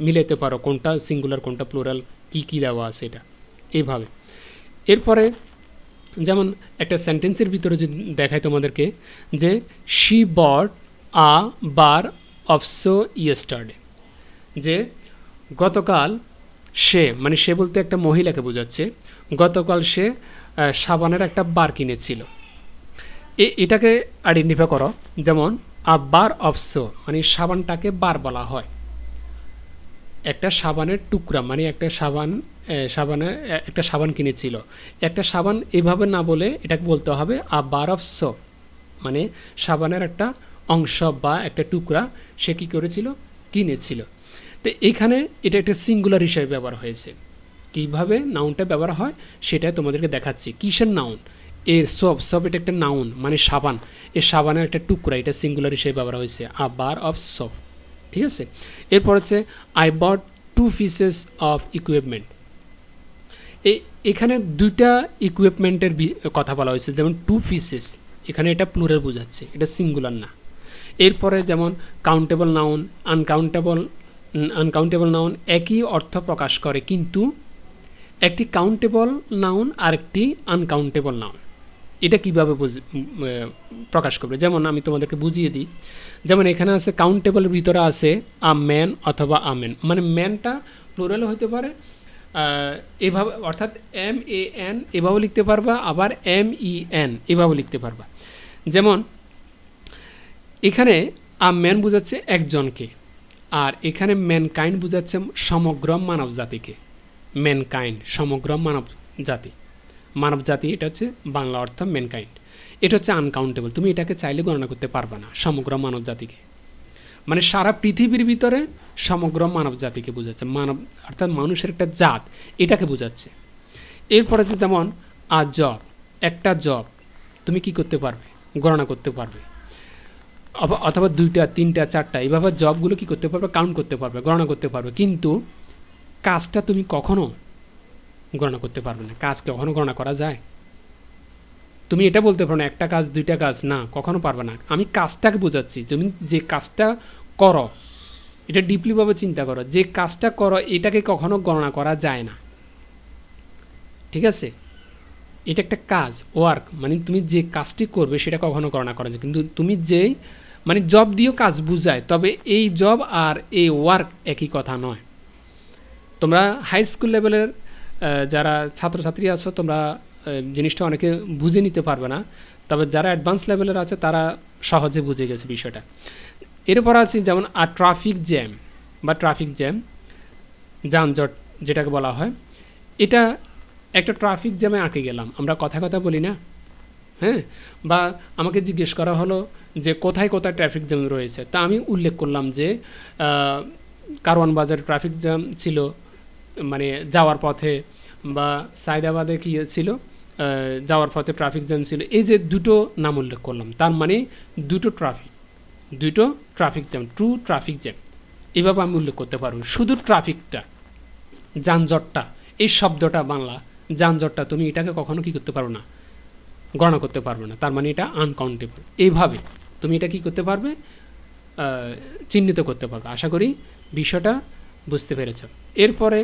S1: মিলাতে পারো কোনটা সিঙ্গুলার কোনটা প্লুরাল, কি কি দেওয়া আছে এটা এইভাবে। এরপরে যেমন একটা সেন্টেন্সের ভিতরে যদি দেখাই তোমাদেরকে যে she bought a bar of soap yesterday, যে গতকাল সে, মানে সে বলতে একটা মহিলাকে বোঝাচ্ছে, গতকাল সে সাবানের একটা বার কিনেছিল। এটাকে আইডেন্টিফাই করো। যেমন আ বার অফ সো মানে সাবানটাকে বার বলা হয়, একটা সাবানের টুকরা মানে একটা সাবান কিনেছিল। একটা সাবান এভাবে না বলে এটাকে বলতে হবে আ বার অফ সো, মানে সাবানের একটা অংশ বা একটা টুকরা সে কি করেছিল, কিনেছিল। তো এখানে এটা একটা সিঙ্গুলার হিসেবে ব্যবহার হয়েছে। কিভাবে নাউনটা ব্যবহার হয় সেটা তোমাদেরকে দেখাচ্ছি। কিসের নাউন? এর সব এটা একটা নাউন মানে সাবান, এই সাবানের একটা টুকরা, এটা সিঙ্গুলার হিসেবে ব্যবহার হয়েছে আ বার অফ সপ। ঠিক আছে, এরপর হচ্ছে I bought 2 pieces of equipment. এখানে দুইটা ইকুইপমেন্টের কথা বলা হয়েছে, যেমন 2 পিসেস, এখানে এটা প্লুরাল বোঝাচ্ছে, এটা সিঙ্গুলার না। এরপরে যেমন কাউন্টেবল নাউন, আনকাউন্টেবল নাউন একই অর্থ প্রকাশ করে, কিন্তু একটি কাউন্টেবল নাউন আর একটি আনকাউন্টেবল নাউন এটা কিভাবে প্রকাশ করবে। যেমন আমি তোমাদেরকে বুঝিয়ে দিই। যেমন এখানে আছে কাউন্টেবলের ভিতরে আছে আ ম্যান অথবা আ ম্যান, মানে ম্যানটা প্লুরালও হতে পারে এভাবে, অর্থাৎ MAN এভাবে লিখতে পারবা, আবার MEN এভাবে লিখতে পারবা। যেমন এখানে আ ম্যান বোঝাচ্ছে একজনকে, আর এখানে ম্যানকাইন্ড বোঝাচ্ছে সমগ্র মানব জাতিকে। ম্যানকাইন্ড সমগ্র মানব জাতি, এটা হচ্ছে বাংলা অর্থ ম্যানকাইন্ড। এটা হচ্ছে আনকাউন্টেবল, তুমি এটাকে চাইলে গণনা করতে পারবে না। সমগ্র মানব জাতিকে মানে সারা পৃথিবীর ভিতরে সমগ্র মানব জাতিকে বোঝাচ্ছে, মানব অর্থাৎ মানুষের একটা জাত, এটাকে বোঝাচ্ছে। এরপরে যে যেমন আ জব, একটা জব তুমি কি করতে পারবে, গণনা করতে পারবে, অথবা 2টা 3টা 4টা এইভাবে জবগুলো কি করতে পারবে, কাউন্ট করতে পারবে, গণনা করতে পারবে। কিন্তু কাজটা তুমি কখনো গণনা করতে পারবে না। কাজ কখনো গণনা করা যায়? তুমি এটা বলতে পারো না একটা কাজ 2টা কাজ, না, কখনো পারবে না। আমি কাজটাকে বোঝাচ্ছি, তুমি যে কাজটা করো এটা ডিপলি ভাবে চিন্তা করো, যে কাজটা করো এটাকে কখনো গণনা করা যায় না। ঠিক আছে, এটা একটা কাজ, ওয়ার্ক, মানে তুমি যে কাজটি করবে সেটা কখনো গণনা করা যায়। কিন্তু তুমি যেই মানে জব দিয়েও কাজ বুঝায়, তবে এই জব আর এই ওয়ার্ক একই কথা নয়। তোমরা হাই স্কুল লেভেলের যারা ছাত্রছাত্রী আছো তোমরা জিনিসটা অনেকে বুঝে নিতে পারবে না, তবে যারা অ্যাডভান্স লেভেলের আছে তারা সহজে বুঝে গেছে বিষয়টা। এরপর আছে যেমন আর ট্রাফিক জ্যাম বা ট্রাফিক জ্যাম, যানজট যেটাকে বলা হয়। এটা একটা ট্রাফিক জ্যামে আটকে গেলাম, আমরা কথা বলি না, হ্যাঁ, বা আমাকে জিজ্ঞেস করা হলো যে কোথায় কোথায় ট্রাফিক জ্যাম রয়েছে, তা আমি উল্লেখ করলাম যে কারওয়ান বাজার ট্রাফিক জ্যাম ছিল, মানে যাওয়ার পথে, বা সাইদাবাদে কি ছিল যাওয়ার পথে ট্রাফিক জ্যাম ছিল। এই যে দুটো নাম উল্লেখ করলাম, তার মানে দুটো traffic jam, true traffic jam, এভাবে আমি উল্লেখ করতে পারবো। শুধু ট্রাফিকটা, যানজটটা, এই শব্দটা বাংলা যানজটটা, তুমি এটাকে কখনো কি করতে পারো না, গণনা করতে পারবে না, তার মানে এটা আনকাউন্টেবল। এইভাবে তুমি এটা কি করতে পারবে, চিহ্নিত করতে পারবে। আশা করি বিষয়টা বুঝতে পেরেছ। এরপরে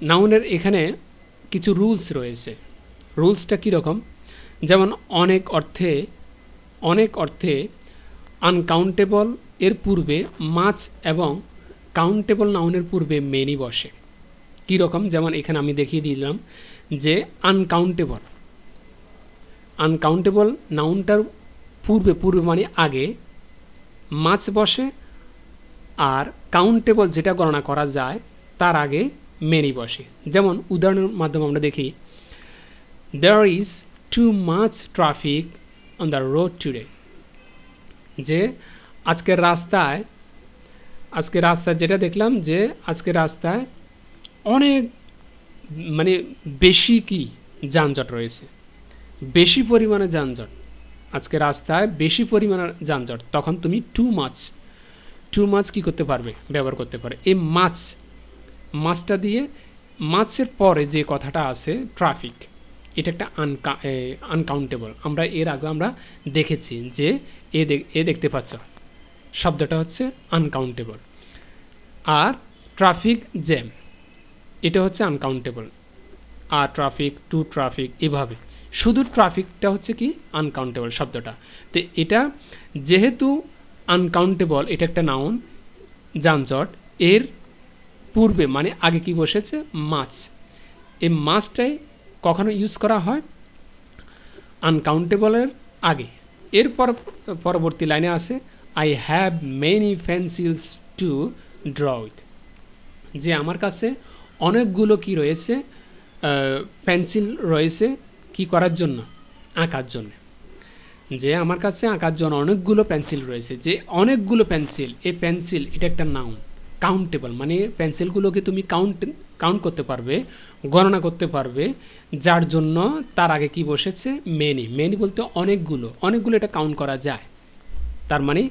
S1: নাউনের এখানে কিছু রুলস রয়েছে। রুলসটা কীরকম? যেমন অনেক অর্থে আনকাউন্টেবল এর পূর্বে মাছ এবং কাউন্টেবল নাউনের পূর্বে মেনি বসে। কীরকম? যেমন এখানে আমি দেখিয়ে দিলাম যে আনকাউন্টেবল নাউনটার পূর্বে মানে আগে মাছ বসে, আর কাউন্টেবল যেটা গণনা করা যায় তার আগে মেনি বসে। যেমন উদাহরণের মাধ্যমে আমরা দেখি, there is too much traffic on the road today. যে আজকের রাস্তায় যেটা দেখলাম যে আজকের রাস্তায় অনেক মানে বেশি কি যানজট রয়েছে, বেশি পরিমাণে যানজট, আজকে রাস্তায় বেশি পরিমাণে যানজট। তখন তুমি টু মাছ কি করতে পারবে, ব্যবহার করতে পারে। এই মাছটা দিয়ে মাছের পরে যে কথাটা আছে ট্রাফিক, এটা একটা আনকাউন্টেবল। আমরা এর আগে আমরা দেখেছি যে এ দেখতে পাচ্ছ শব্দটা হচ্ছে আনকাউন্টেবল। আর ট্রাফিক জ্যাম, এটা হচ্ছে আনকাউন্টেবল। আর ট্রাফিক, টু ট্রাফিক, এভাবে। শুধু ট্রাফিকটা হচ্ছে কি আনকাউন্টেবল শব্দটা। তো এটা যেহেতু আনকাউন্টেবল, এটা একটা নাউন, যানজট, এর পূর্বে মানে আগে কি বসেছে, মাছ। এই মাছটাই কখনো ইউজ করা হয় আনকাউন্টেবলের আগে। এর পরবর্তী লাইনে আছে I have many pencils two draw with, যে আমার কাছে অনেকগুলো কি রয়েছে, পেন্সিল রয়েছে কি করার জন্য, আঁকার জন্য। যে আমার কাছে আঁকার জন্য অনেকগুলো পেন্সিল রয়েছে, যে অনেকগুলো পেন্সিল, এই পেন্সিল এটা একটা নাউন, কাউন্টেবল, মানে পেন্সিলগুলোকে তুমি কাউন্ট করতে পারবে, গণনা করতে পারবে, যার জন্য তার আগে কি বসেছে, মেনি। মেনি বলতে অনেকগুলো, অনেকগুলো এটা কাউন্ট করা যায়। তার মানে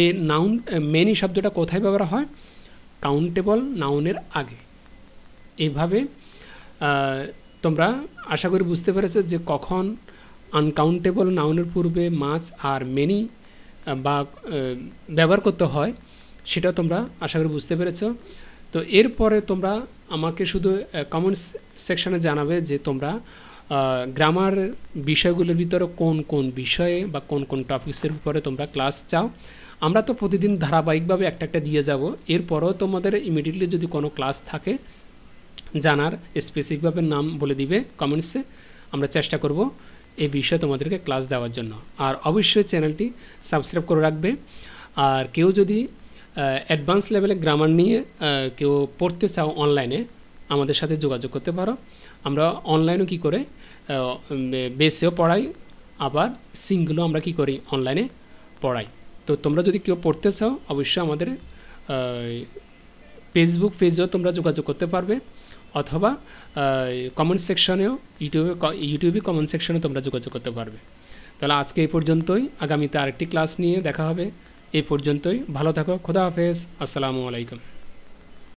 S1: এই নাউন মেনি শব্দটা কোথায় ব্যবহার হয়, কাউন্টেবল নাউনের আগে। এইভাবে তোমরা আশা করি বুঝতে পেরেছো যে কখন আনকাউন্টেবল নাউনের পূর্বে মাছ আর মেনি বা ব্যবহার করতে হয়, সেটা তোমরা আশা করি বুঝতে পেরেছো। তো এরপরে তোমরা আমাকে শুধু কমেন্টস সেকশনে জানাবে যে তোমরা গ্রামার বিষয়গুলোর ভিতরে কোন কোন বিষয়ে বা কোন কোন টপিক্সের উপরে তোমরা ক্লাস চাও। আমরা তো প্রতিদিন ধারাবাহিকভাবে একটা একটা দিয়ে যাব। এরপরেও তোমাদের ইমিডিয়েটলি যদি কোনো ক্লাস থাকে জানার, স্পেসিফিকভাবে নাম বলে দিবে কমেন্টসে, আমরা চেষ্টা করব এই বিষয়ে তোমাদেরকে ক্লাস দেওয়ার জন্য। আর অবশ্যই চ্যানেলটি সাবস্ক্রাইব করে রাখবে। আর কেউ যদি অ্যাডভান্স লেভেলে গ্রামার নিয়ে কেউ পড়তে চাও অনলাইনে, আমাদের সাথে যোগাযোগ করতে পারো। আমরা অনলাইনেও কি করে বেসেও পড়াই, আবার সিঙ্গলও আমরা কি করি অনলাইনে পড়াই। তো তোমরা যদি কেউ পড়তে চাও অবশ্যই আমাদের ফেসবুক পেজেও তোমরা যোগাযোগ করতে পারবে, অথবা কমেন্ট সেকশনেও ইউটিউবে কমেন্ট সেকশনে তোমরা যোগাযোগ করতে পারবে। তাহলে আজকে এই পর্যন্তই, আগামীতে আরেকটি ক্লাস নিয়ে দেখা হবে। এই পর্যন্তই, ভালো থাকো, খোদা হাফেজ, আসসালামু আলাইকুম।